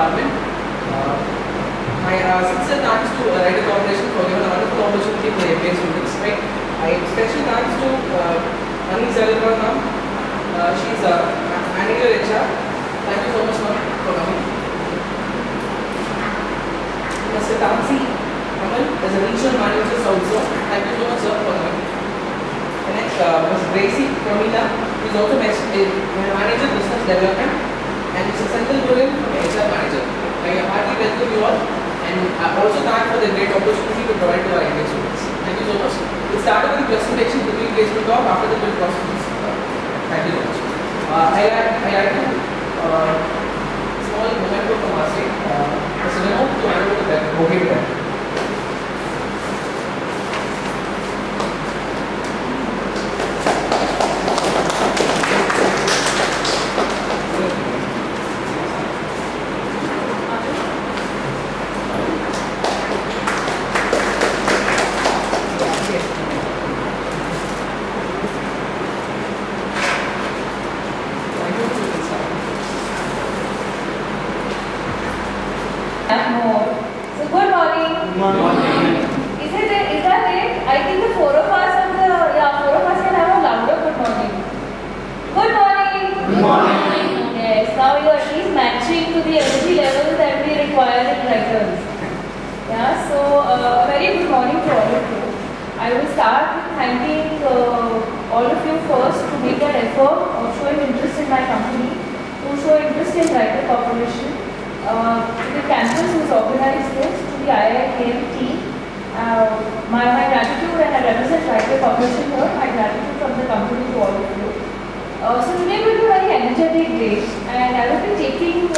department. My sincere thanks to Writer Corporation for giving a wonderful opportunity for the MBA students. Right? I special thanks to Annie Zalibra ma'am. She's a manager HR. Thank you so much, ma'am, for coming. Mr. Tansi Amal is a regional manager also. Thank you so much, sir, for coming. The next, Ms. Gracie Pramila is also manager business development, and Mr. Senthil Murugan from HR manager. I heartily welcome you all, and I also thank for the great opportunity to provide to our MBA students. Thank you so much. We'll start with the presentation between placement talk after the build process. Thank you so much. I like to small memento from our state. Mr. Vinod, to hand over the bouquet there. So good morning. Good morning. Is that it? I think the four of us can have a louder good morning. Good morning. Good morning. Yes. Now you are at least matching to the energy levels that we require in writers. Yeah. So a very good morning to all of you. I will start with thanking all of you first to make that effort of showing interest in my company, to show interest in Writer Corporation. To the campus who's organized this, to the IIKM team, my gratitude, and I represent Writer Corporation here, my gratitude from the company to all of you. So today will be a very energetic day, and I will be taking you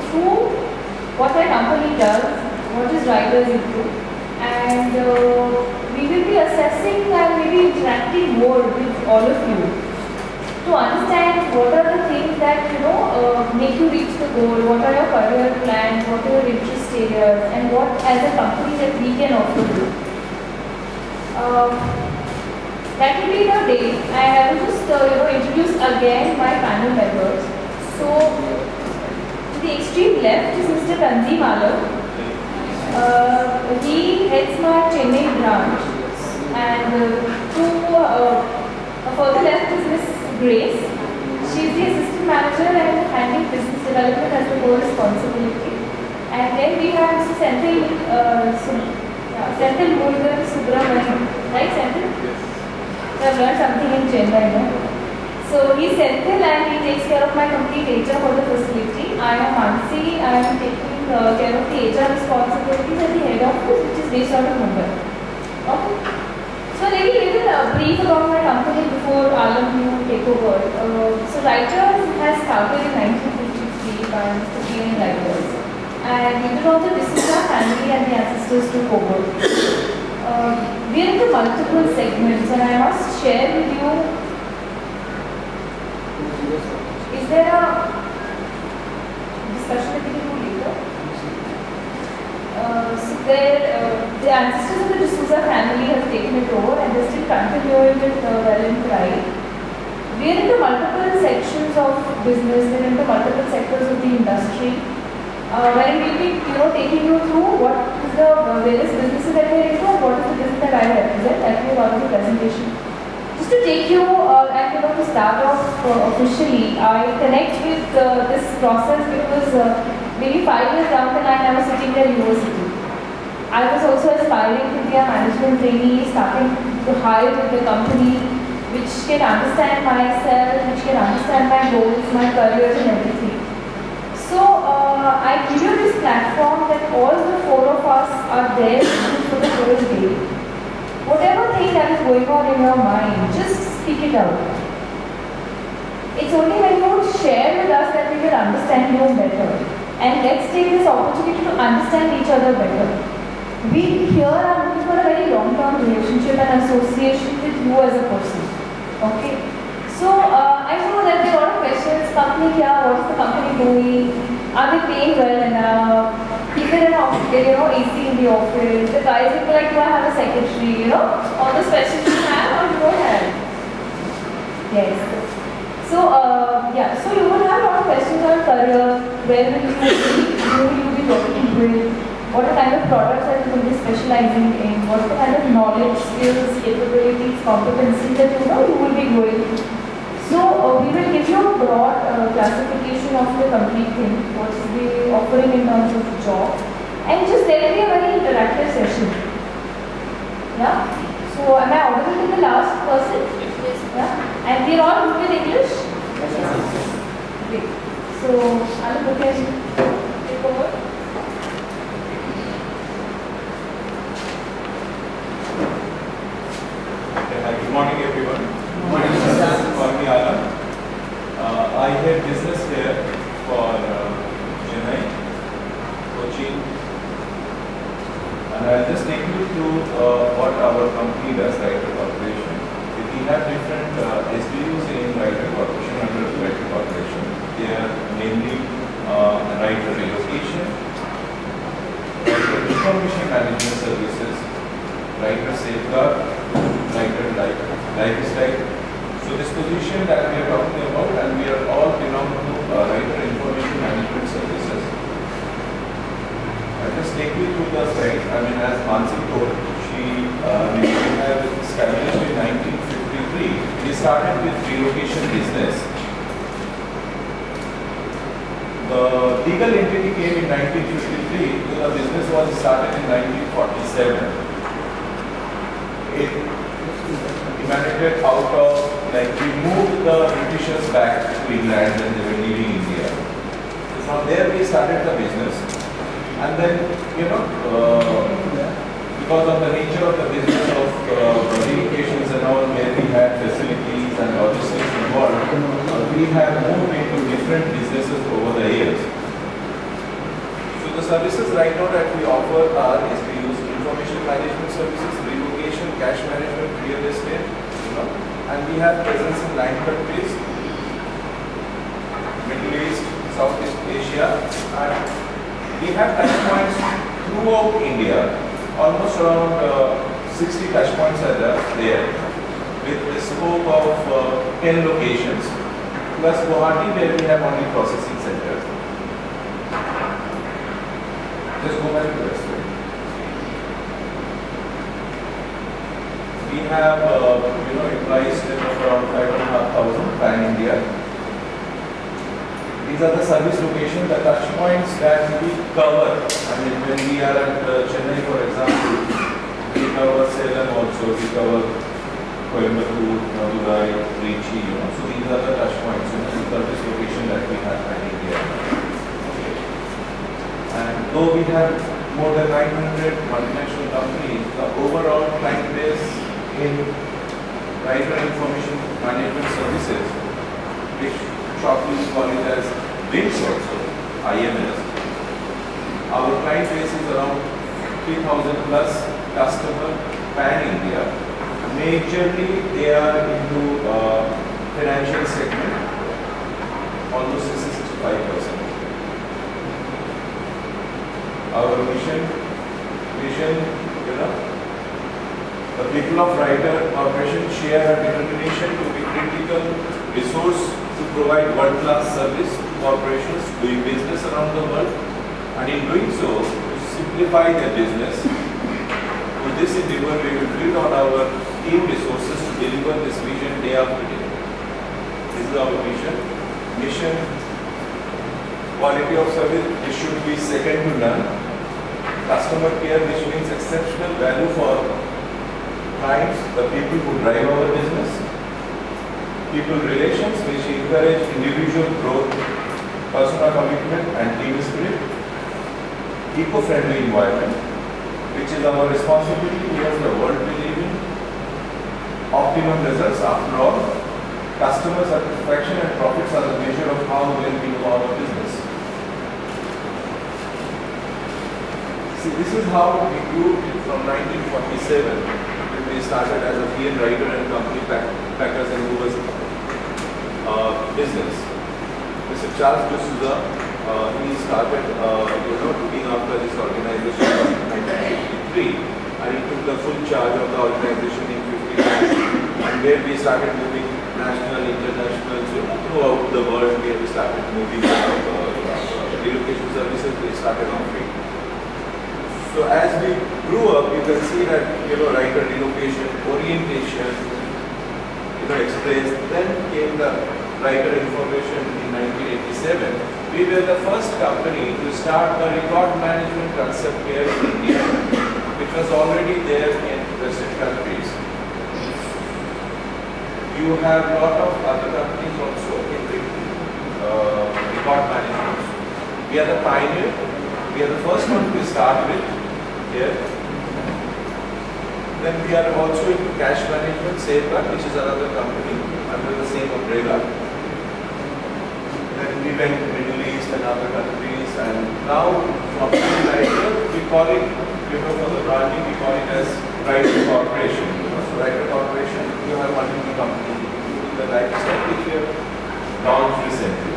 through what my company does, what is Writers into, and we will be assessing and maybe interacting more with all of you to understand what are the things that make you reach the goal, what are your career plans, what are your interest areas, and what as a company that we can offer you. That will be the day, and I will just introduce again my panel members. So to the extreme left is Mr. Tanzim Alam. He heads my Chennai branch, and further left is Ms. Grace. She is the assistant manager and handling business development as the core responsibility. And then we have Mr. Senthil Murugan Subramanian. Right, Senthil? Yes. I have learned something in Chennai, no? So he is Senthil and he takes care of my complete HR for the facility. I am Mansi. I am taking care of the HR responsibilities at the head office, which is based out of Mumbai. Okay. So maybe a little brief about my company before Alam you take over. So Writers has started in 1953 by Mr. P.N. Writers, and we belong to D'Souza family and the ancestors to Coburg. We are into multiple segments, and I must share with you. Is there a discussion that we can do later? So the ancestors of the D'Souza family have taken it over, and they're still continuing it well and pride. We are into multiple sections of business, we are into multiple sectors of the industry, where we will be taking you through what is the various businesses that we are into and what is the business that I represent. That will be one of the presentation. Just to take you and to start off officially, I connect with this process because maybe 5 years down the line I was sitting at university. I was also aspiring to be a management trainee, starting to hire with the company which can understand myself, which can understand my goals, my careers and everything. So I give you this platform that all the four of us are there for the whole day. Whatever thing that is going on in your mind, just speak it out. It's only when you share with us that we will understand you better. And let's take this opportunity to understand each other better. We here are looking for a very long-term relationship and association with you as a person. Okay? So, I know that there are a lot of questions. Company here, what is the company doing? Are they paying well enough? Is there an office, AC in the office? The guys will be like, do I have a secretary? All those questions you have or you don't have? Yes. So, yeah, so you will have a lot of questions on career, where will you be, who will you be working with, what kind of products are you going to be specializing in, what kind of knowledge, skills, capabilities, competencies that you will be growing. So, we will give you a broad classification of the complete thing, what is the offering in terms of job, and just there will be a very interactive session. Yeah? So, am I audible to the last person? Yes. Yeah? And we are all good with English? Great. So, Anu, you can take over. Hi, good morning everyone. Good morning, sir. Call me Alam. I head business here for Chennai, Cochin, and I'll just take you through what our company does, Recruitment Corporation. We have different SBUs in Recruitment Corporation under Recruitment Corporation. They are namely Writer Relocation, Writer Information Management Services, Writer Safeguard, Writer Lifestyle. So this position that we are talking about, and we are all belong to Writer Information Management Services. I'll just take you through the slide. I mean, as Mansi told, we have established in 1953. We started with relocation business. The legal entity came in 1953, so the business was started in 1947. It emanated out of, like, we moved the Britishers back to England and they were leaving India. So from there we started the business, and then, because of the nature of the business of relocations and all, where we had facilities and logistics involved, we have moved into different businesses over the years. So the services right now that we offer are SBUs, information management services, relocation, cash management, real estate, and we have presence in 9 countries, Middle East, Southeast Asia, and we have touch points throughout India. Almost around 60 touch points are there, with the scope of 10 locations, plus Guwahati, where we have only processing center. Just go back to this. We have, employees of around 5,500 pan India. These are the service locations, the touch points that we cover. I mean, when we are at Chennai, for example, we cover Salem also, we cover Coimbatore, Madurai, Trichy, So these are the touch points, the service location that we have pan India. Okay. And though we have more than 900 multinational companies, the overall client base in Writer Information Management Services, which shortly we call it as WIMS also, IMS. Our client base is around 3,000 plus customer pan India. Majorly they are into financial segment, almost 65%. Our vision, the people of Writer Corporation share a determination to be critical resource to provide world-class service to corporations doing business around the world, and in doing so, to simplify their business. With this endeavor, we will build on our team resources to deliver this vision day after day. This is our vision. Mission, quality of service, this should be second to none. Customer care, which means exceptional value for clients, the people who drive our business. People relations, which encourage individual growth, personal commitment and team spirit. Eco-friendly environment, which is our responsibility towards the world we live in. Optimum results, after all, customer satisfaction and profits are the measure of how well we do our business. See, this is how we grew from 1947, when we started as a PN Writer and Company Packers and Movers business. Mr. Charles D'Souza, he started, looking after this organization in 1953, and he took the full charge of the organization in 59, and where we started moving national, international, the world where we started moving relocation services, we started offering. So as we grew up, you can see that, writer relocation, orientation, express, then came the writer information in 1987. We were the first company to start the record management concept here in India, which was already there in Western countries. You have a lot of other companies also in record management. We are the pioneer. We are the first one to start with here. Then we are also into cash management, Safeguard, which is another company under the same umbrella. Then we went to Middle East and other countries, and now from writer we call it, for the branding we call it as Writer Corporation. So Writer Corporation, you have multiple companies, including the lifestyle which we have launched recently.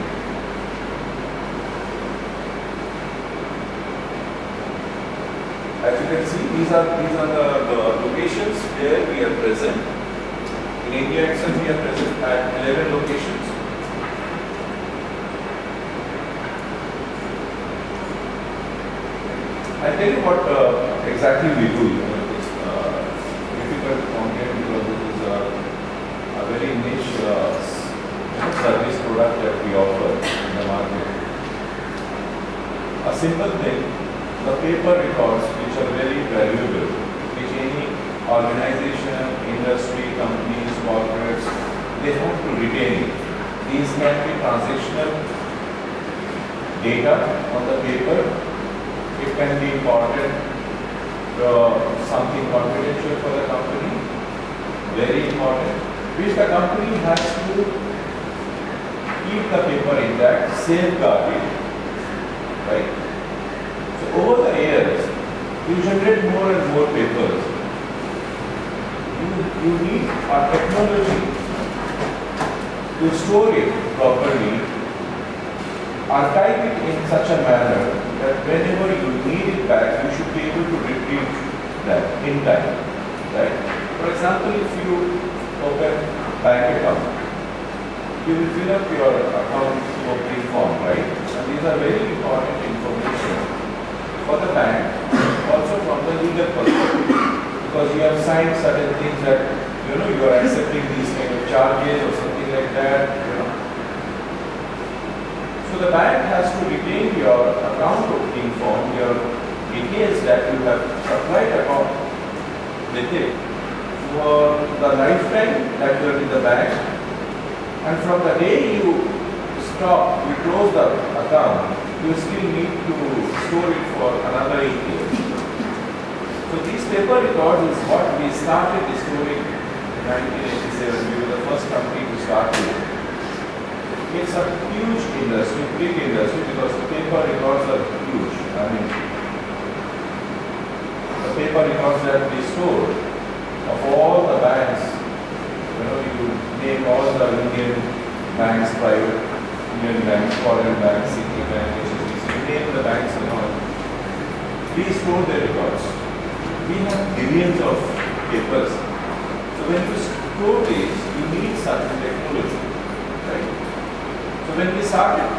As you can see, these are the locations where we are present. In India itself, we are present at 11 locations. I'll tell you what exactly we do. It's difficult to comprehend because it is a very niche service product that we offer in the market. A simple thing. The paper records, which are very valuable, which any organization, industry, companies, corporates, they have to retain. These can be transactional data on the paper. It can be important, something confidential for the company, very important, which the company has to keep the paper intact, safeguard it, right? Over the years, you generate more and more papers. You need a technology to store it properly, archive it in such a manner that whenever you need it back, you should be able to retrieve that in time. Right? For example, if you open bank account, you will fill up your account opening form, right? And these are very important information for the bank, also from the legal perspective, because you have signed certain things that you are accepting these kind of charges or something like that. So the bank has to retain your account opening form, your details that you have supplied account with it for the lifetime that you are in the bank, and from the day you stop, you close the account, you still need to store it for another 8 years. So these paper records is what we started storing in 1987. We were the first company to start with. It's a huge industry, big industry, because the paper records are huge. I mean, the paper records that we store of all the banks, you name all the Indian banks, private Indian banks, foreign banks, city bank, name the banks and all. We store their records. We have billions of papers. So when you store these, you need certain technology, right? So when we started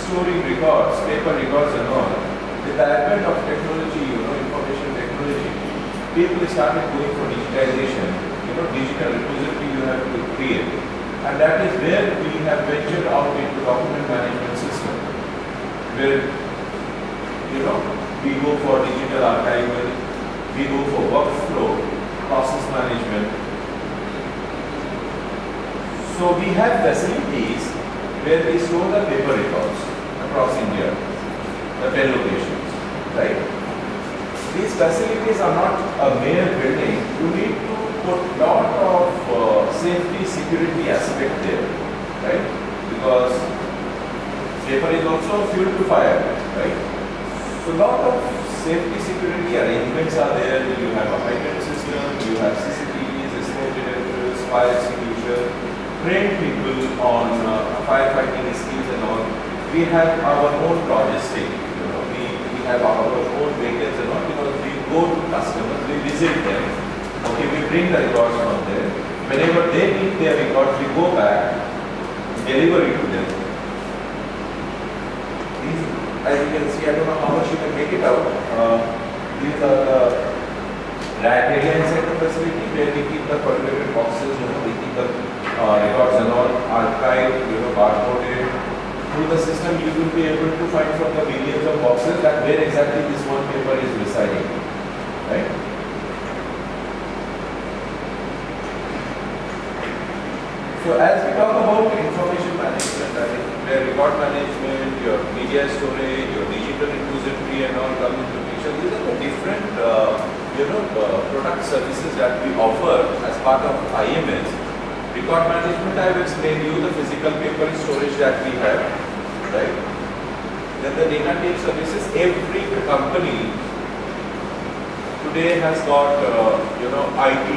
storing records, paper records and all, with the advent of technology, information technology, people started going for digitization. Digital repository you have to create. And that is where we have ventured out into document management system, where we go for digital archival, we go for workflow, process management. So we have facilities where we store the paper records across India, the 10 locations, right? These facilities are not a mere building. You need to put a lot of safety, security aspect there, right? Because paper is also fuel to fire, right? So a lot of safety, security arrangements are there. You have a hydrant system, you have CCTVs, smoke detectors, fire extinguisher, trained people on firefighting skills and all. We have our own logistic. We have our own vehicles and all, because we go to customers, we visit them. Okay, we bring the records from there. Whenever they need their records, we go back, deliver it to them. as you can see, I don't know how much you can make it out. These are the rack area inside the facility where we keep the corrugated boxes, we keep the records and all archived, barcoded. Through the system, you will be able to find from the millions of boxes that where exactly this one paper is residing, right? So as we talk about information management, I mean, where record management, your media storage, your digital repository and all come into picture, these are the different, product services that we offer as part of IMS. Record management, I have explained you the physical paper storage that we have, right? Then the data tape services, every company today has got, IT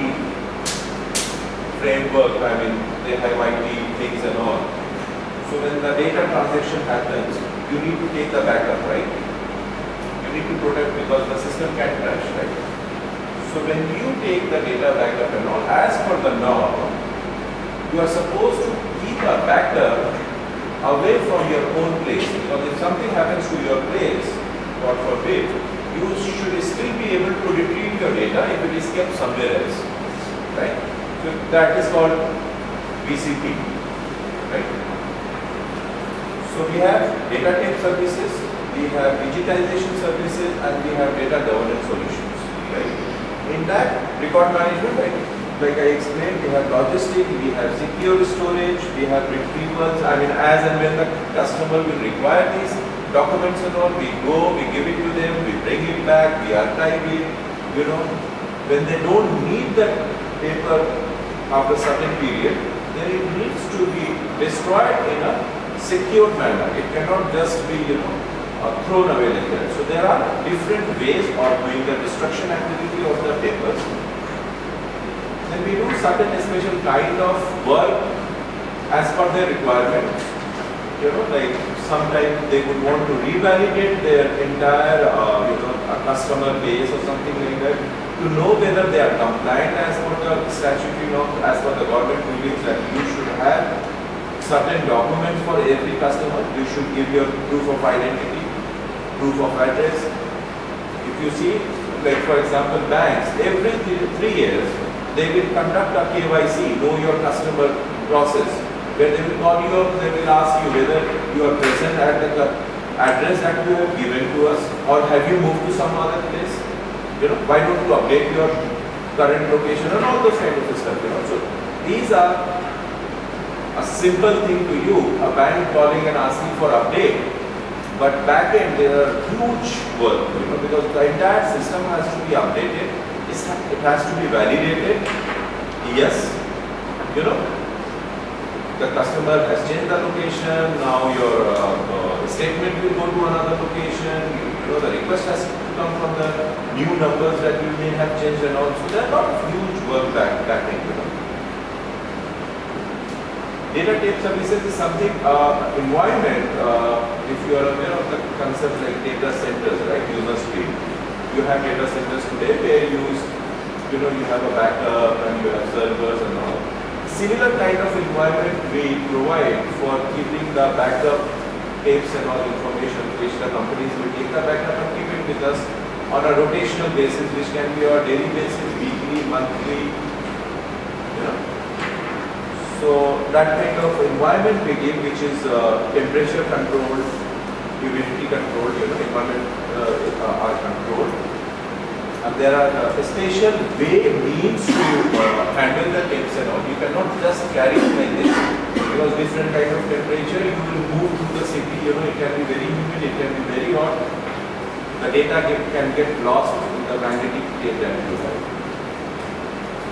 framework, I mean, they have IT things and all. So when the data transaction happens, you need to take the backup, right? You need to protect because the system can crash, right? So when you take the data backup and all, as per the norm, you are supposed to keep a backup away from your own place. Because if something happens to your place, God forbid, you should still be able to retrieve your data if it is kept somewhere else, right? So that is called BCP, right? So we have data tape services, we have digitization services, and we have data governance solutions, right? In that record management, like I explained, we have logistics, we have secure storage, we have retrievals. I mean, as and when the customer will require these documents and all, we go, we give it to them, we bring it back, we archive it. When they don't need that paper after a certain period, then it needs to be destroyed in a secure manner. It cannot just be, thrown away like that. So there are different ways of doing the destruction activity of the papers. Then we do certain special kind of work as per their requirements. Like sometimes they would want to revalidate their entire, customer base or something like that, to know whether they are compliant as per the statutory norms, as per the government rulings that you should have certain documents for every customer. You should give your proof of identity, proof of address. If you see, like for example, banks, every 3 years, they will conduct a KYC, know your customer process, where they will call you up, they will ask you whether you are present at the address that you have given to us, or have you moved to some other place? Why don't you update your current location and all those kind of stuff, So these are a simple thing to you, a bank calling and asking for update. But back end, there are huge work, because the entire system has to be updated. It has to be validated. Yes, the customer has changed the location. Now your statement will go to another location. The request has to come from the new numbers that you may have changed and all. So there are a lot of huge work back end. Data tape services is something, environment, if you are aware of the concept like data centers, right, user speed. You have data centers today where you have a backup and you have servers and all. Similar kind of environment we provide for keeping the backup tapes and all information, which the companies will take the backup and keep it with us on a rotational basis, which can be on a daily basis, weekly, monthly, So that kind of environment we give, which is temperature controlled, humidity controlled, environment are controlled. And there are special means to handle the temps and all. You cannot just carry it like this, because different kind of temperature, you will move through the city, it can be very humid, it can be very hot. The data can get lost in the magnetic tape that you have.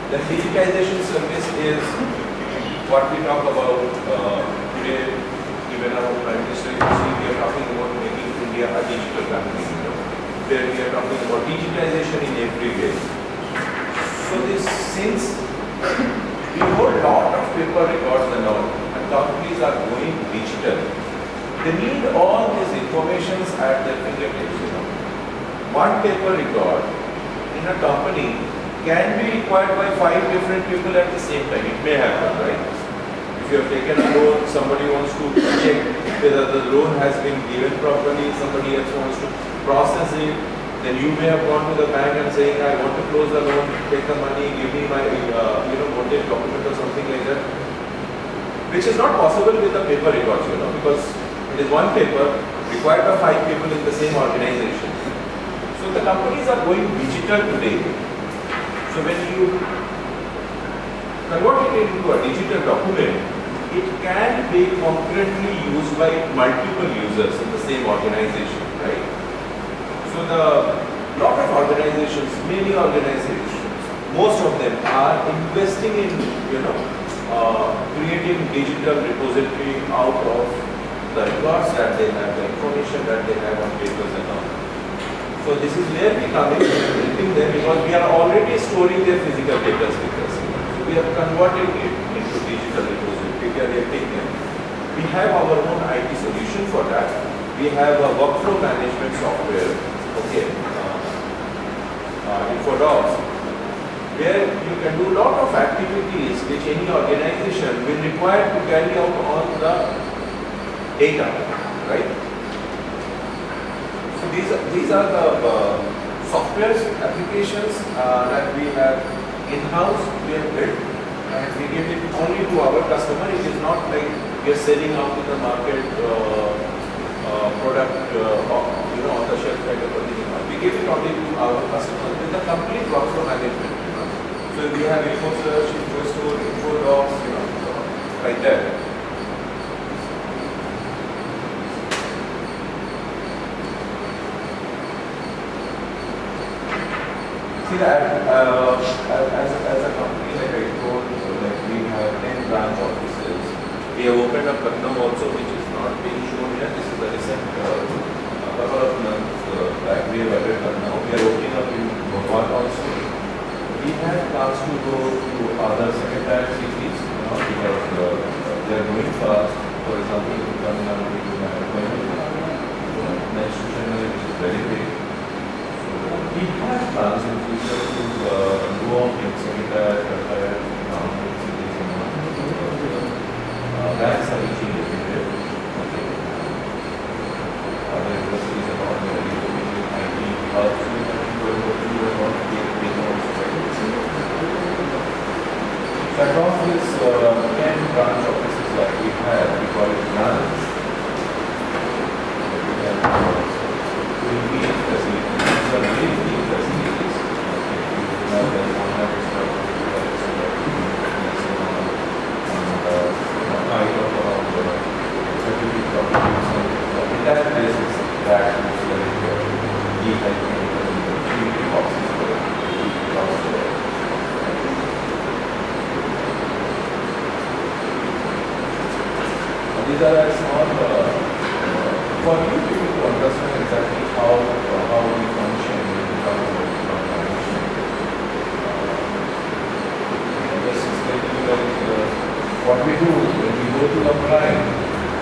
The digitization service is what we talk about today. Even our Prime Minister, we are talking about making India a digital country, where we are talking about digitization in every way. So since we hold a lot of paper records and all, and companies are going digital, they need all these informations at their fingertips. One paper record in a company can be required by 5 different people at the same time. It may happen, right? If you have taken a loan, somebody wants to check whether the loan has been given properly, somebody else wants to process it, then you may have gone to the bank and saying, I want to close the loan, take the money, give me my mortgage document or something like that, which is not possible with the paper records, because it is one paper required by 5 people in the same organization. So the companies are going digital today. So when you convert it into a digital document, it can be concurrently used by multiple users in the same organization, right? So the lot of organizations, many organizations, most of them are investing in, creating digital repository out of the records that they have, the information that they have on papers and all. So this is where we come in, helping them, because we are already storing their physical data with us. So we are converting it into digital repository. We are helping them. We have our own IT solution for that. We have a workflow management software, InfoDocs, where you can do a lot of activities which any organization will require to carry out on the data, right? So these are the software applications that we have in-house, we have built, and we give it only to our customer. It is not like we are selling out in the market product on the shelf kind of a thing. We give it only to our customers with the complete workflow management. So we have info search, info store, info docs, like that. See that as a company, like I told, like we have 10 branch offices. We have opened up Patna also, which is not being shown here. This is the recent couple of months back. We have added Patna. We are opening up in Bhopal also. We have plans to go to other second-tier cities, because they are going fast. For example, in Tamil Nadu, we have next to Chennai, which is very big. We have plans in future to go on in second-tier, third-tier, cities and banks are reaching everywhere. Other industries are not very good. IT hubs, we are not big also. So across this 10 branch offices that we have, we call it branches. We have immediate facilities. These are very big facilities. Now there is one extra height of around 30 feet properties. In that place is that which is very deep and three boxes for it. These are small for you people to understand exactly how we function in terms of organization. Just explaining you like what we do when we go to a client,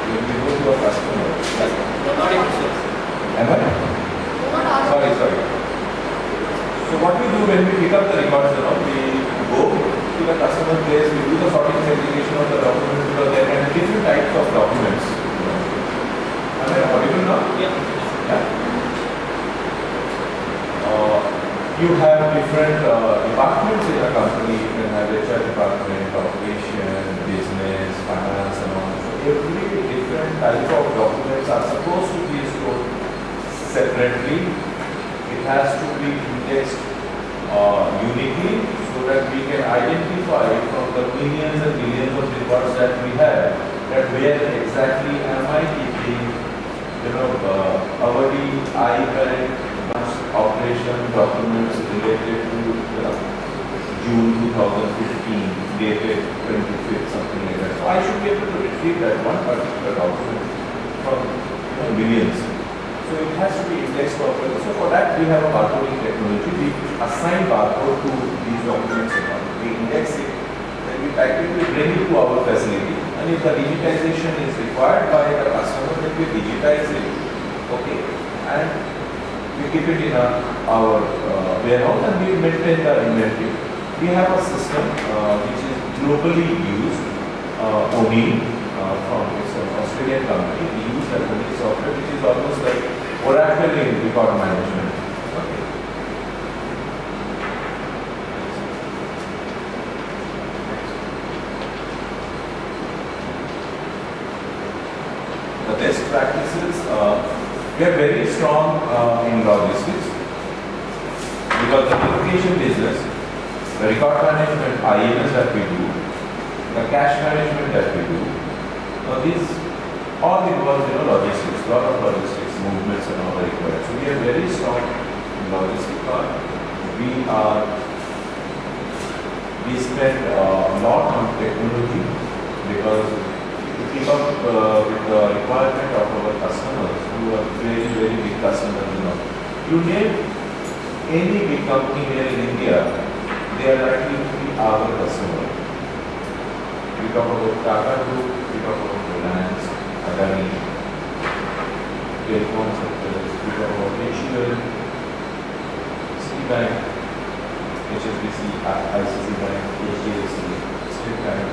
when we go to a customer. Am I? Sorry. So what we do when we pick up the records, we go to the customer place, we do the sorting segregation of the documents, because there can be different types of documents. Am I audible now? Yeah. You have different departments in a company. You can have HR department, operation, business, finance, and all. So every different type of documents are supposed to be stored separately. It has to be indexed uniquely, so that we can identify from the millions and billions of records that we have, that where exactly am I keeping, hourly, current operation documents related to June 2015, dated 25th, something like that. So I should be able to retrieve that one particular document from millions. So it has to be indexed properly. So for that we have a barcoding technology. We assign barcode to these documents. We index it, then we type it, we bring it to our facility. And if the digitization is required by the customer, then we digitize it. And we keep it in our warehouse, and we maintain the inventory. We have a system which is globally used. O'Neill from it's an Australian company. We use that O'Neill software, which is almost like Oracle in record management. Okay. The best practices, we are very strong in logistics because the application business, the record management, IMS that we do, the cash management that we do, these all involve logistics, lot of logistics, movements and all are required. So we are very strong in logistics part. We spend a lot on technology because to keep up with the requirement of our customers who are very, very big customers. You name any big company here in India, they are likely to be our customer. We talk about Tata Group, we talk about Reliance, Adani, telecom sectors, we talk about HUL, Citibank, HSBC, ICC Bank, HDFC, State Bank,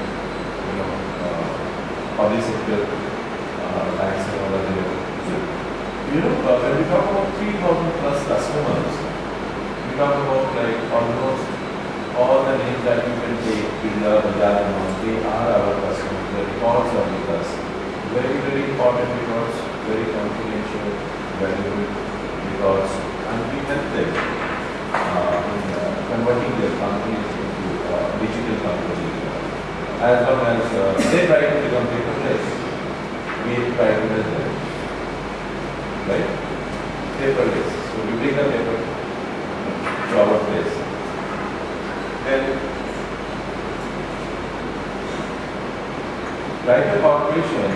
public sector banks and all other. So, when we talk about 3,000 plus customers, we talk about like almost all the names that you can take, Birla, Bajaj, they are our customers. The records are with us. Very, very important records, very confidential, valuable records, and we help them in converting their companies into digital companies. As long as they try to become paperless, we try to help them. Right? Paperless. So we bring the paper to our place. Then, like a corporation,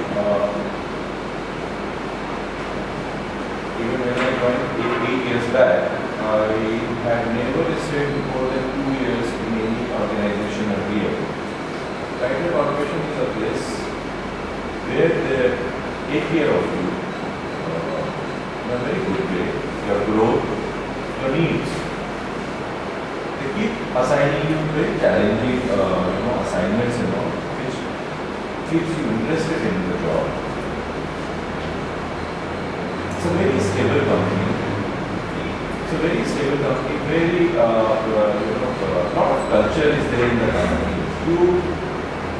even when I joined 8 years back, I had never stayed more than 2 years in any organization earlier. Like a corporation is a place where they take care of you in a very good way, your growth, your needs. They keep assigning you very challenging assignments which keeps you interested in the job. It's a very stable company. Very lot of culture is there in the company.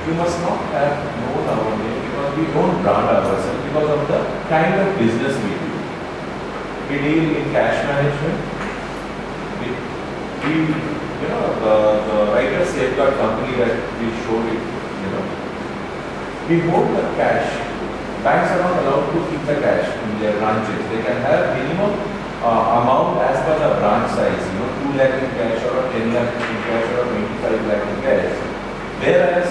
You must not have known our name because we don't brand ourselves because of the kind of business we do. We deal in cash management. The writer safeguard company that we showed it, we hold the cash. Banks are not allowed to keep the cash in their branches. They can have minimum amount as per the branch size, 2 lakh in cash or 10 lakh in cash or 25 lakh in cash. Whereas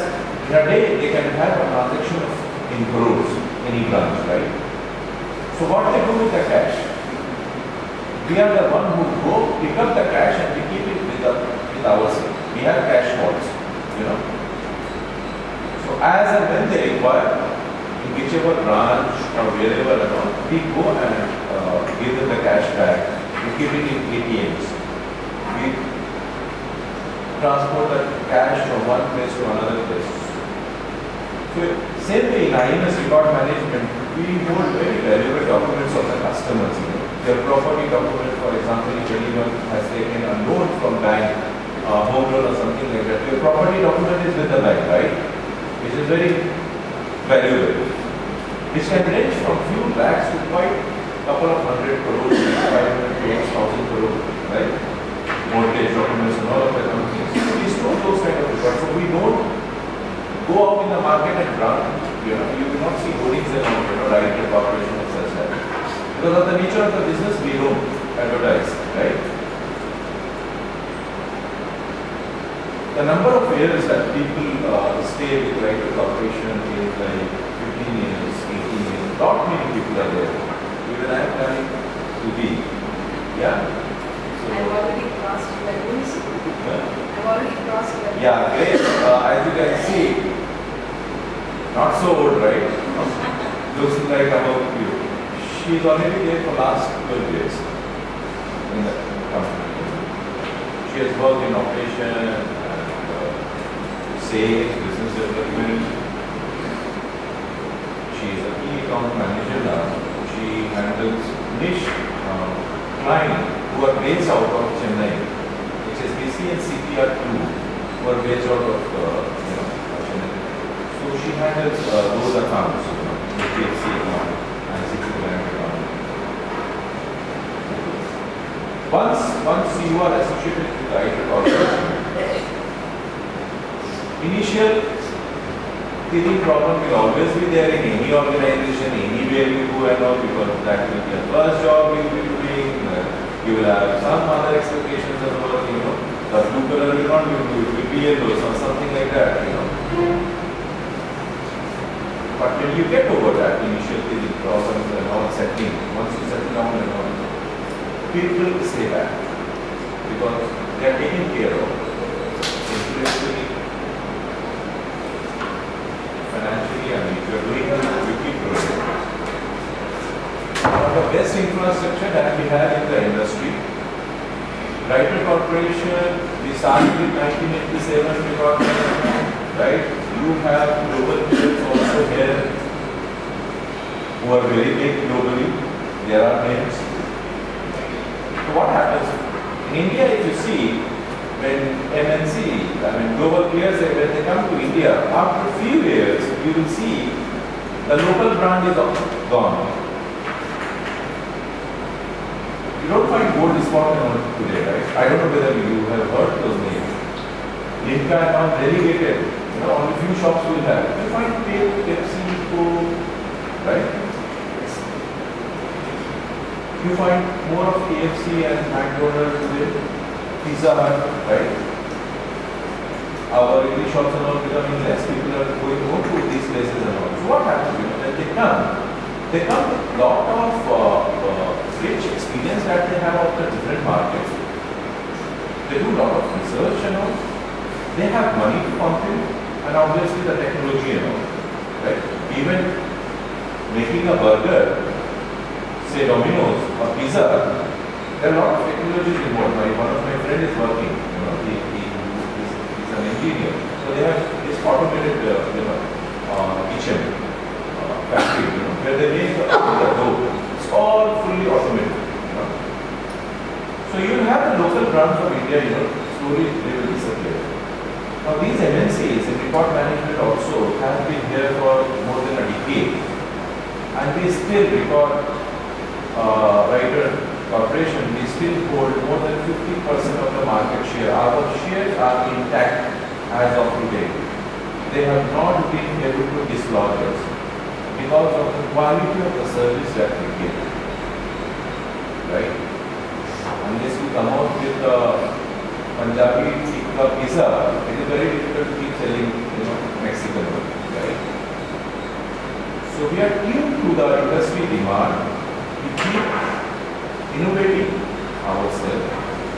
in a day they can have a transaction of in crores, any branch, right? So what they do with the cash? We are the one who go pick up the cash and we keep it with ourselves. We have cash vaults, So as and when they require, in whichever branch or wherever we go and give them the cash back. We keep it in ATMs. We transport the cash from one place to another place. So same way in IMS record management, we hold very valuable documents of the customers. Their property document, for example, if anyone has taken a loan from bank, home loan or something like that, your property document is with the bank, right? Which is very valuable. Which can range from few lakhs to quite couple of 100 crores, 500 crores, 1,000 crores, right? Mortgage documents and all of the companies. So we store those kind of records. So we don't go out in the market and run. You will not see holdings and write a corporation of such that. Because of the nature of the business, we don't advertise, right? The number of years that people stay with Writer Corporation is like 15 years, 18 years. Not many people are there. Even I am planning to be. Yeah. So, I've already crossed levels. I've already crossed levels. Yeah, great. As you can see, not so old, right? Looks like about you. She's already there for last 12 years in the company. She has worked in operation, sales, business development, account manager now. She handles niche clients who are based out of Chennai, HSBC and CPR2, who are based out of Chennai. So she handles those accounts, HDFC account and Citi Bank account. Once you are associated with the IT corporation, initial teething problem will always be there in any organization, anywhere you go and all, because that will be a first job you will be doing. You will have some other expectations of work, the blue color will not be blue, it will be yellow or something like that, But when you get over that initial teething problems and all settling, once you settle down and all, people stay back because they are taken care of intellectually, financially, and if you are doing it, you keep growing. One of the best infrastructure that we have in the industry, Recruitment Corporation, we started in 1987 record management, right? You have global players also here who are very big globally. There are names. So what happens? In India, if you see, when MNC, global players, when they come to India, after a few years, you will see the local brand is gone. You don't find gold spot today, right? I don't know whether you have heard those names. Limca is now relegated. Only few shops will have. You find Pepsi, Coke, right? You find more of KFC and McDonald's today, Pizza Hut, right? Our English shops are not becoming less. People are going more to these places and all. So what happens? When they come with a lot of rich experience that they have of the different markets. They do a lot of research and all. They have money to contribute, and obviously the technology and all. Right? Even making a burger, say Domino's or pizza, there are a lot of technologies involved. One of my friends is working, he's an engineer. So they have this automated, kitchen factory, where they make the dough. It's all fully automated. So you will have the local brands of India, slowly they will disappear. Now these MNCs in record management also have been here for more than a decade, and we still record. Corporation, we still hold more than 50% of the market share. Our shares are intact as of today. They have not been able to dislodge us because of the quality of the service that we give. Right? Unless you come out with the Punjabi tikka pizza, it is very difficult to keep selling, Mexican one. Right? So we are tuned to the industry demand. We keep innovating ourselves,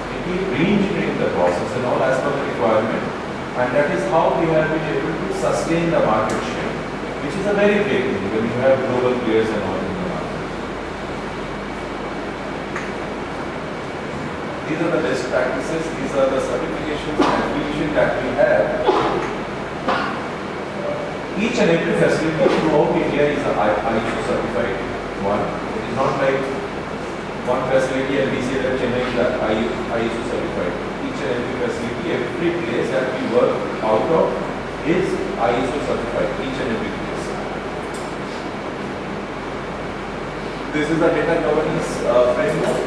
we keep re-engineering the process and all as per the requirement, and that is how we have been able to sustain the market share, which is a very big thing when you have global players and all in the market. These are the best practices, these are the certifications and affiliation that we have. Each and every facility throughout India is ISO certified one. Not like one facility and we say that Chennai is ISO certified. Each and every facility, every place that we work out of is ISO certified. Each and every place. This is the data governance framework.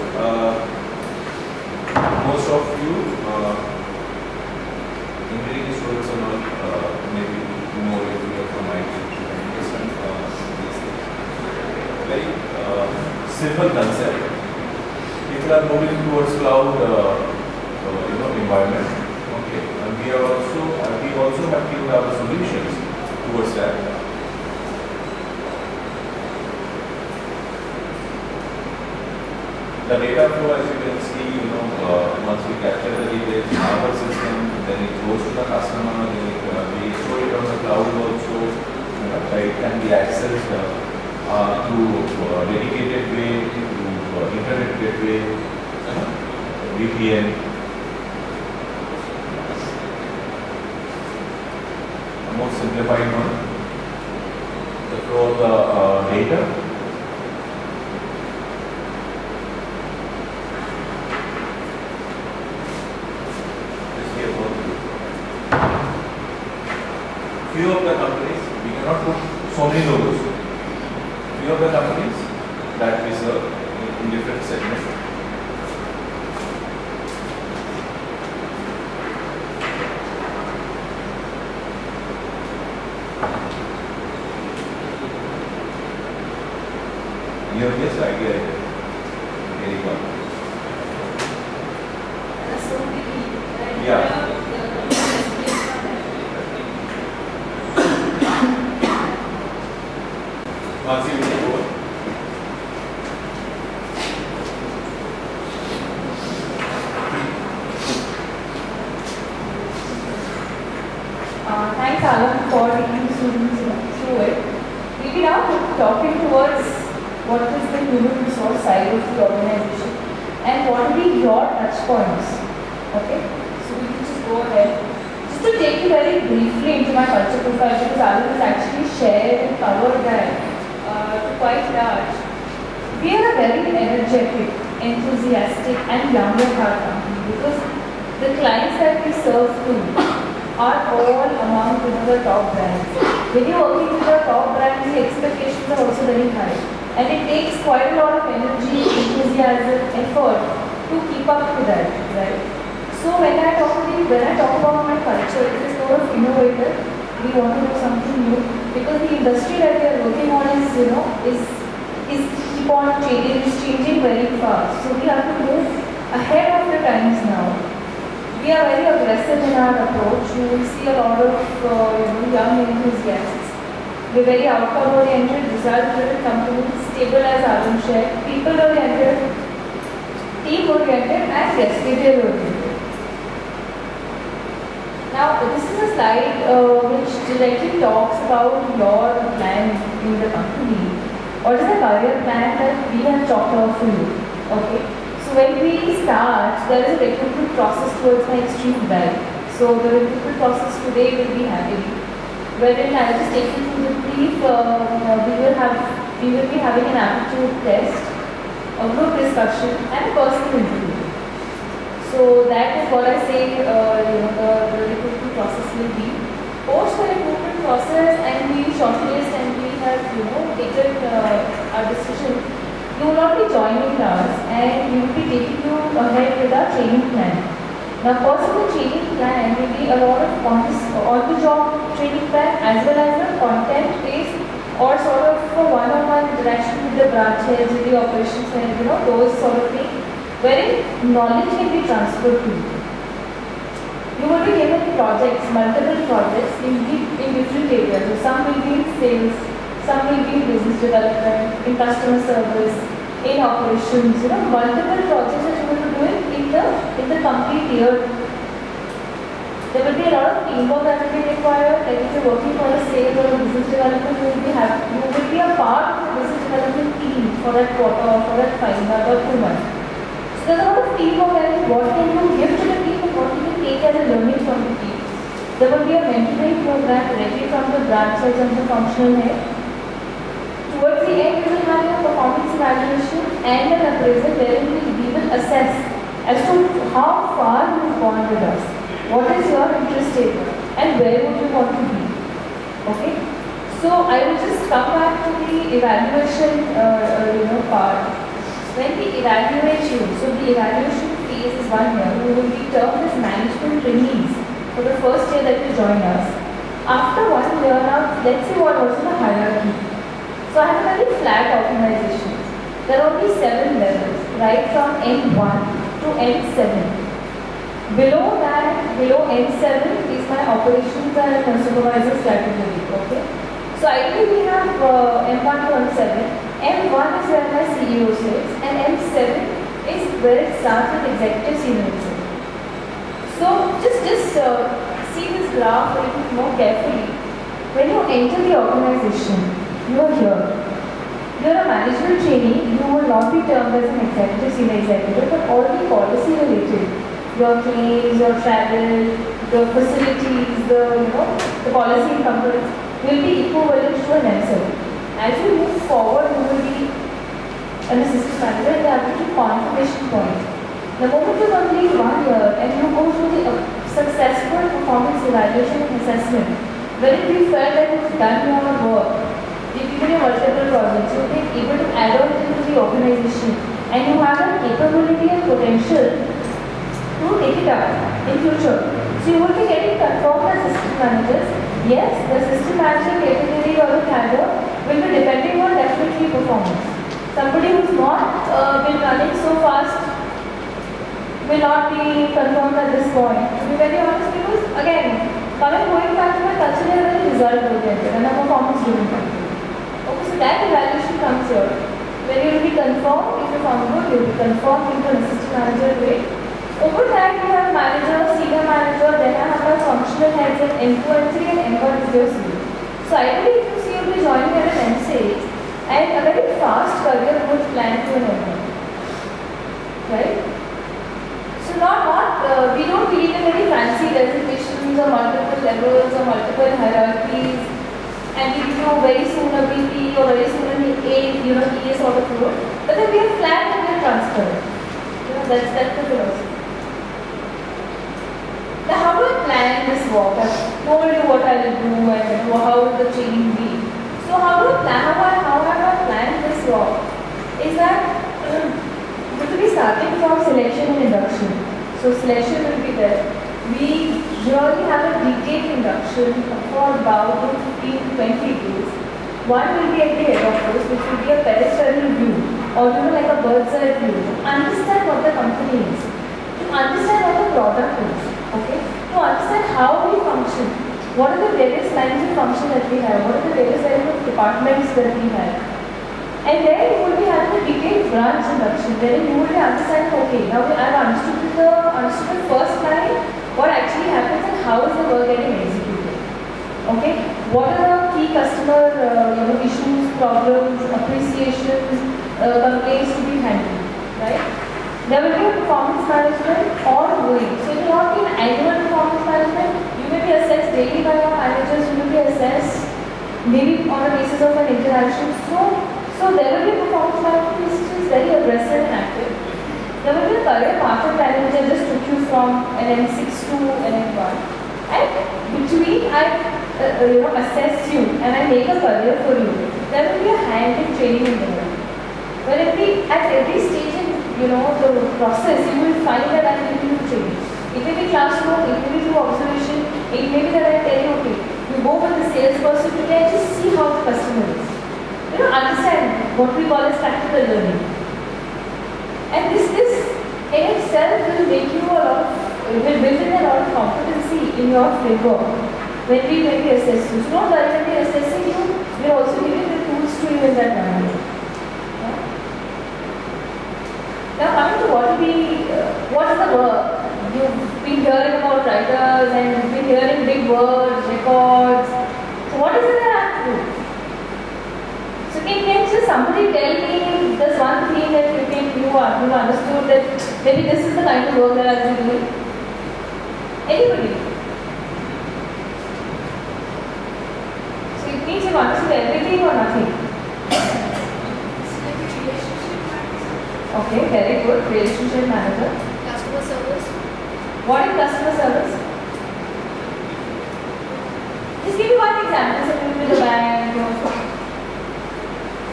Most of you, engineering students are not maybe more familiar from IT. Very simple concept. People are moving towards cloud, environment. Okay, and we also have given our solutions towards that. The data flow, as you can see, once we capture the data in our system, then it goes to the customer. Then we store it on the cloud also. It can be accessed. Through dedicated way, through internet gateway, VPN. A more simplified one. The flow of the data. Few of the companies, we cannot put so many logos. Few of the companies that we serve in different segments. You have just idea here. Very good. Yeah. Mansi, will you go on? Thanks, Alan, for taking students through it. We'll be now talking towards what is the human resource side of the organization and what will be your touch points. Okay? So we can just go ahead. Just to take you very briefly into my culture profile, because Alan has actually shared and covered that to quite large. We are a very energetic, enthusiastic and young at heart company because the clients that we serve to are all among the top brands. When you're working with the top brands, the expectations are also very high. And it takes quite a lot of energy, enthusiasm, effort to keep up to that, right? So when I talk about my culture, it is more of innovative. We want to do something new because the industry that we are working on is keep on changing, is changing very fast. So we have to move ahead of the times now. We are very aggressive in our approach. You will see a lot of young enthusiasts. We're very outcome-oriented, result-driven companies, stable as Arun shared, people-oriented, team-oriented, and delivery-oriented. Now, this is a slide which directly talks about your plan in the company. What is the career plan that we have chalked out for you? Okay. So when we start, there is a recruitment process towards my extreme right. So the recruitment process today will be happening. Wherein I will just take you through the brief. We will be having an aptitude test, a group discussion, and a personal interview. So that is what I say. The recruitment process will be. Post the recruitment process, and we shortlist, and we have taken our decision. You will not be joining us, and we will be taking you ahead with our training plan. Now, first of the training plan will be a lot of on-the-job training plan as well as a content-based or sort of a one-on-one interaction with the branch heads, with the operations heads, those sort of things, wherein knowledge can be transferred to you. You will be given projects, multiple projects in different areas. So some will be in sales, some will be in business development, in customer service, in operations, multiple projects that you will be doing in the complete year. There will be a lot of teamwork that will be required. Like if you're working for a sales or a business development, you will be a part of the business development team for that quarter or for that 5 months or 2 months. So there's a lot of teamwork and what can you give to the team and what can you take as a learning from the team. There will be a mentoring program directly from the branch heads and the functional head. Towards the end, we will have a performance evaluation and an appraisal wherein we will assess as to how far you've gone with us, what is your interest area, and where would you want to be. Okay? So I will just come back to the evaluation part. When we evaluate you, so the evaluation phase is 1 year. We will be termed as management trainees for the first year that you join us. After 1 year now, let's see what was in the hierarchy. So I have a very flat organization. There are only 7 levels, right from N1 to N7. Below that, below N7 is my operations and supervisors category. Okay. So ideally we have M1 to M7. M1 is where my CEO sits, and M7 is where it starts with executive senior executive. So just see this graph a little more carefully. When you enter the organization, you are here. You are a management trainee. You will not be termed as an executive, senior executive, but all the policy related, your claims, your travel, the facilities, the policy and compliance will be equivalent to an M7. As you move henceforward you will be an assistant manager and you have to keep confirmation point. The moment you complete 1 year and you go through the successful performance evaluation and assessment, when you felt that you've done your work, you've given your multiple projects, you've been able to add on into the organization, and you have the capability and potential to take it up in future. So you will be getting confirmed as assistant managers. Yes, the assistant manager category or the cadre will be depending on definitely performance. Somebody who's not been running so fast will not be confirmed at this point. To be very honest, because again, going back to my culture is very result oriented and a performance driven company. Okay, so that evaluation comes here. When you will be confirmed, if you found good, you will be confirmed into an assistant manager grade. Over that, you have manager, senior manager, then I have my functional heads and M2 and 3 and M1 is your CV. So ideally, if you see you'll be joining at an M6 and a very fast career growth plan to an M1. Right? So we don't believe in very fancy designations or multiple levels or multiple hierarchies and we give you very soon a VP or very soon an EA sort of role. But then we are flat and we are transparent. That's the philosophy. Now how do I plan this work? I've told you what I will do and how will the training be. So how do I plan this work? Is that we will be starting from selection and induction. So selection will be there. We really have a detailed induction for about 15-20 days. One will be at the head office, which will be a peripheral view or like a bird's eye view. Understand what the company is. To understand what the product is. Okay? To understand how we function. What are the various lines of function that we have? What are the various lines of departments that we have? And then you will be having a detailed branch induction, wherein you will be understanding, okay, now I've understood the first line, what actually happens and how is the work getting executed. Okay? What are the key customer issues, problems, appreciations, complaints to be handled, right? There will be a performance management ongoing. So it will not be an annual performance management. You may be assessed daily by your managers, you may be assessed maybe on the basis of an interaction. So there will be a performance management which is very aggressive and active. There will be a career path planning which I just took you from an M6 to an M1. And between I assess you and I make a career for you, there will be a hand in training in there. But at every stage in the process, you will find that I am giving you training. It may be classroom, it may be through observation, it may be that I tell you, okay, you go with the salesperson today and just see how the customer is. Understand what we call as practical learning. And this in itself will make you will build in a lot of competency in your favor when we assess you. So not that when we are assessing you, we are also giving the tools to you in that manner. Yeah? Now coming to what is the work? You've been hearing about writers and you've been hearing big words, records. So what is it that I have to do? So can just somebody tell me this one thing that you think you understood that maybe this is the kind of work that I'll be doing? Anybody? So it means you've understood everything or nothing? Okay, very good. Relationship manager. Customer service. What is customer service? Just give me one example. So you with the bank.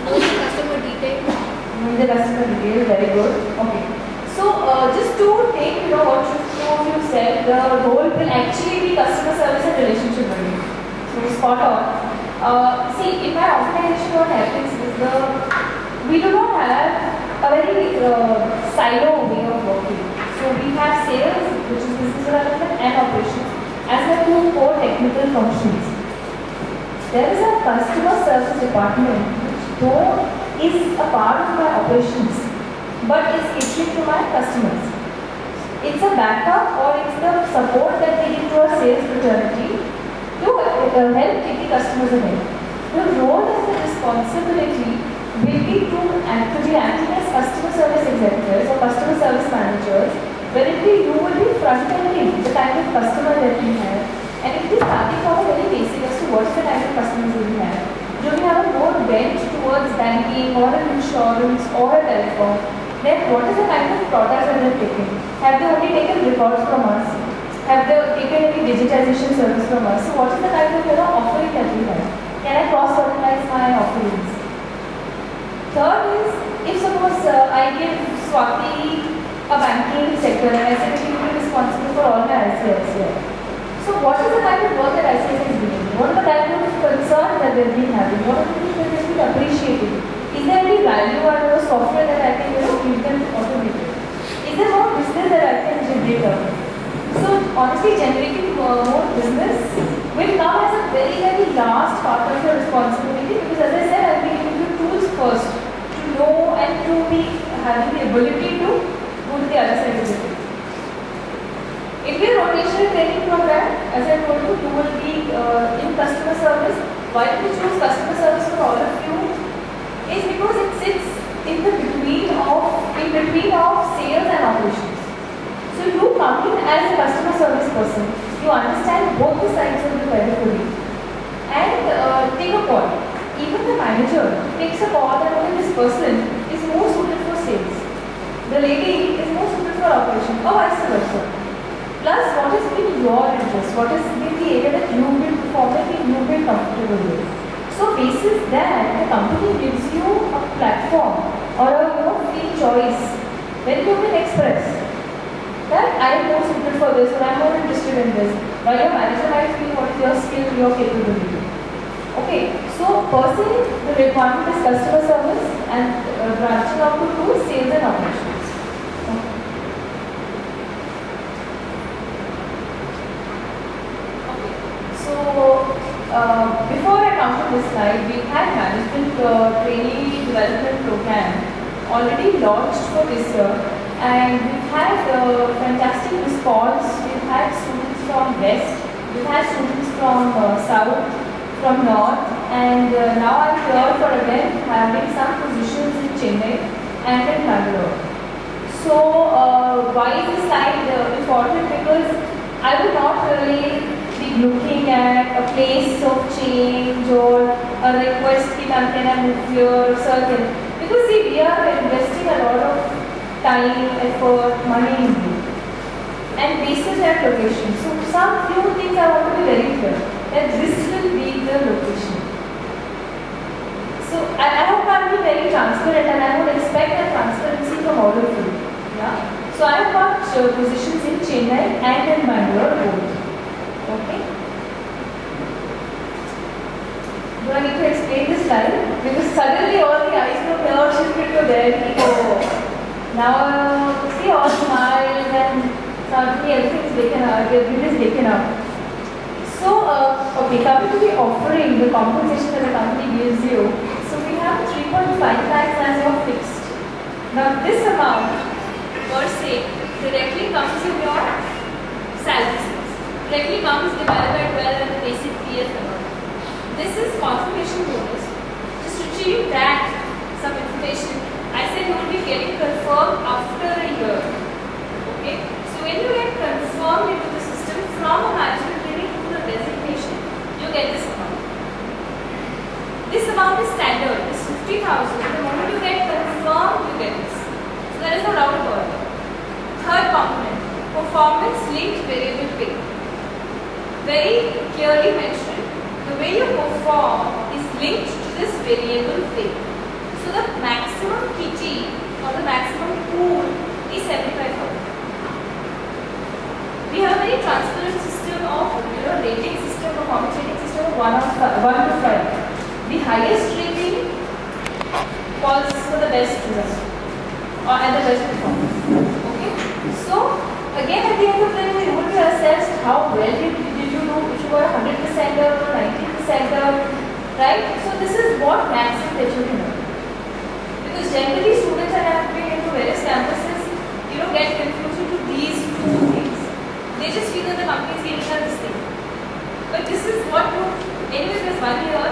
Customer detail. The customer detail, very good. Okay. So just to take what you said, the role will actually be customer service and relationship building. So spot on. See, in my organization, what happens is we do not have a very silo way of working. So we have sales, which is business development, and operations as the two core technical functions. There is a customer service department which though is a part of my operations but is catering to my customers. It's a backup or it's the support that we give to our sales fraternity to help take the customers ahead. The role and the responsibility will be to actively acting as customer service executives or customer service managers, where you will be front-ending the kind of customer that we have, and it will be starting from a very basic as to what's the kind of customers we have, do we have a more bent towards banking or an insurance or a telecom, then what is the kind of products that they're taking? Have they only taken records from us? Have they taken any digitization service from us? So what is the kind of offering that we have? Can I cross-fertilize my offerings? Third is, if suppose I give Swati a banking sector and I say that you will be responsible for all my ICICI. So what is the kind of work that ICICI is doing? What are the kind of concerns that they've been having? What are the things that they've been appreciating? Is there any value out of software that I can give them automated? Is there more business that I can generate out of? So honestly, generating more business will come as a very, very last part of your responsibility, because as I said, I'll be giving you tools first to know and to be having the ability to go to the other side of the thing. If we are rotational training program, as I told you, you will be in customer service. Why do we choose customer service for all of you? Is because it sits in between of sales and operations. So you come in as a customer service person, you understand both the sides of the periphery and take a call. Even the manager takes a call that okay, this person is more suited for sales. The lady is more suited for operation, or vice versa. Plus, what has been your interest? What has been the area that you've been performing and you've been comfortable with? So, basis that, the company gives you a platform or a free choice when you can express that I am more suited for this or I am more interested in this. While your manager might feel what is your skill, your capability. Okay, so personally, the requirement is customer service and branching out to sales and operations. Before I come to this slide, we had management trainee development program already launched for this year, and we've had fantastic response. We've had students from West, we've had students from South, from North, and now I'm here for again having some positions in Chennai and in Bangalore. So why is this slide important? Because I would not really looking at a place of change or a request that can I move here, circle. Because see, we are investing a lot of time, effort, money in it. And basis that location. So some few things I want to be very clear that this will be the location. So I hope I'm being very transparent, and I would expect that transparency from all of you. Yeah? So I have got positions in Chennai and in Bangalore both. Okay. Do I need to explain this slide? Because suddenly all the eyes from here shifted to there. Oh, now see all smiles and suddenly everything is taken up. So, okay, coming to the offering, the compensation that the company gives you. So we have 3.5 lakhs as your fixed. Now this amount per se directly comes in your salary. Directly comes divided by 12 and the basic PS number. This is confirmation bonus. Just to retrieve that some information, I said you will be getting confirmed after a year. Okay? So when you get confirmed into the system from a management training to the designation, you get this amount. This amount is standard. It's 50,000. The moment you get confirmed, you get this. So there is no doubt about it. Third component, performance linked variable pay. Very clearly mentioned, the way you perform is linked to this variable pay. So the maximum PT or the maximum pool is 75,000. We have a very transparent system of rating system, performance rating system of 1 to 5. The highest rating falls for the best result and the best performance. Okay, so again at the end of the day, we would be assessed how well did you do, if you were 100% or 90%, right? So this is what maximum that you can do. Because generally students are happening into various campuses, get confused into these two things. They just feel that the company is giving us this thing. But this is what you, anyways there's 1 year,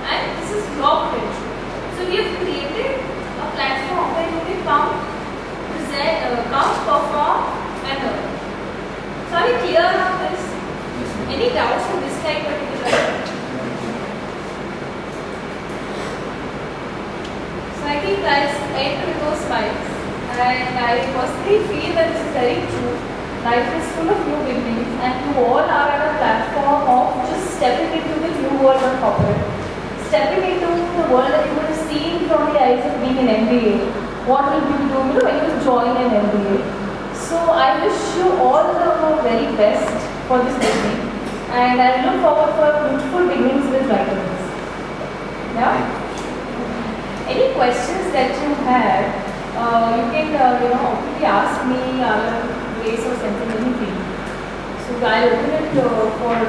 and this is your potential. So we have created a platform where you can come, perform, and learn. So are we clear on this? Any doubts on this slide particularly? I think guys end with those smiles, and I personally feel that this is very true. Life is full of new beginnings, and you all are at a platform of just stepping into the new world of corporate, stepping into the world that you would have seen from the eyes of being an MBA. What will you do when you join an MBA? So I wish you all the very best for this beginning, and I look forward for beautiful beginnings with vitamins. Yeah. Any questions that you have, you can openly ask me, Grace or something, anything. So I'll open it for the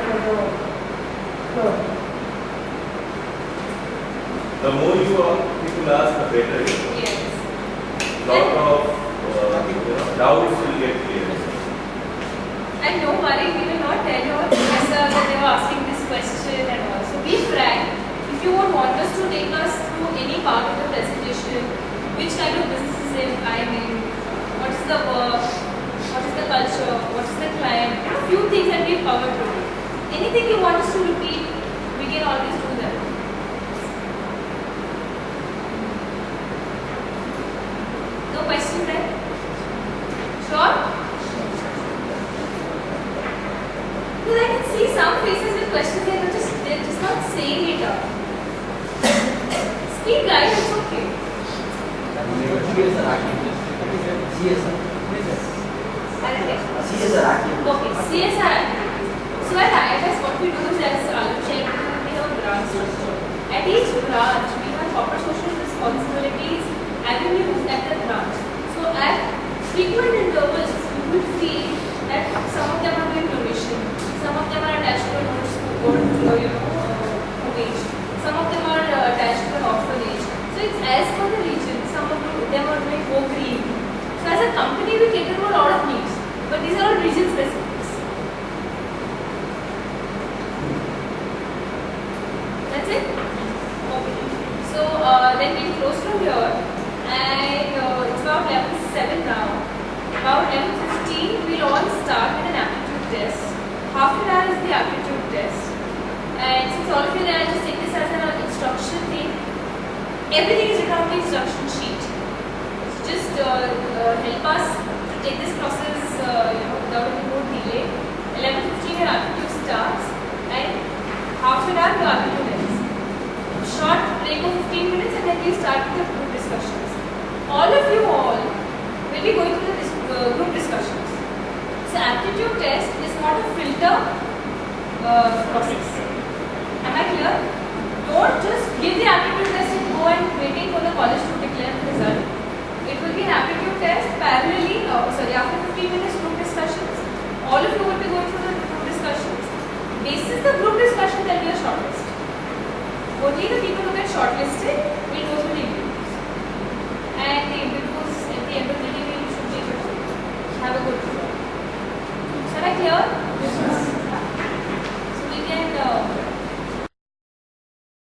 floor. The more people ask, the better it is. Yes. Lot of doubts will get cleared. And don't worry, we will not tell your professor that they were asking this question and all. So be frank. If you would want us to take us through any part of the presentation, which kind of businesses I'm in, what is the work, what is the culture, what is the client, a few things that we've covered today. Anything you want us to repeat, we can always do that. No questions there? Sure? Because I can see some faces with questions, they're just not saying it out. Speak, guys, it's okay. CSR activities. Okay, CSR activities. So at IFS, what we do is, as Alu checked, we have a branch structure. At each branch, we have corporate social responsibilities avenues at the branch. So at frequent intervals, you will see that some of them are doing donation, some of them are attached to a wage, some of them are attached to an orphanage. So it's as per the region. Some of them are doing go green. So as a company, we cater to a lot of needs, but these are all region specific. That's it? Okay. So then we close from here, and it's about 11:07 now. About 11:15, we'll all start with an aptitude test. Half an hour is the aptitude test. And since all of you there, I'll just take this as an instruction thing. Everything is written on the instruction sheet. So just help us to take this process without any more delay. 11:15 your aptitude starts, and half an hour your aptitude ends. Short break of 15 minutes, and then we start with the group discussions. All of you will be going through the group discussions. So aptitude test is not a filter process. Am I clear? Don't just give the aptitude test and go and waiting for the college to declare the result. It will be an aptitude test parallelly, after 15 minutes group discussions. All of you will be going through the group discussions. This is the group discussion, there will be a shortlist. Only the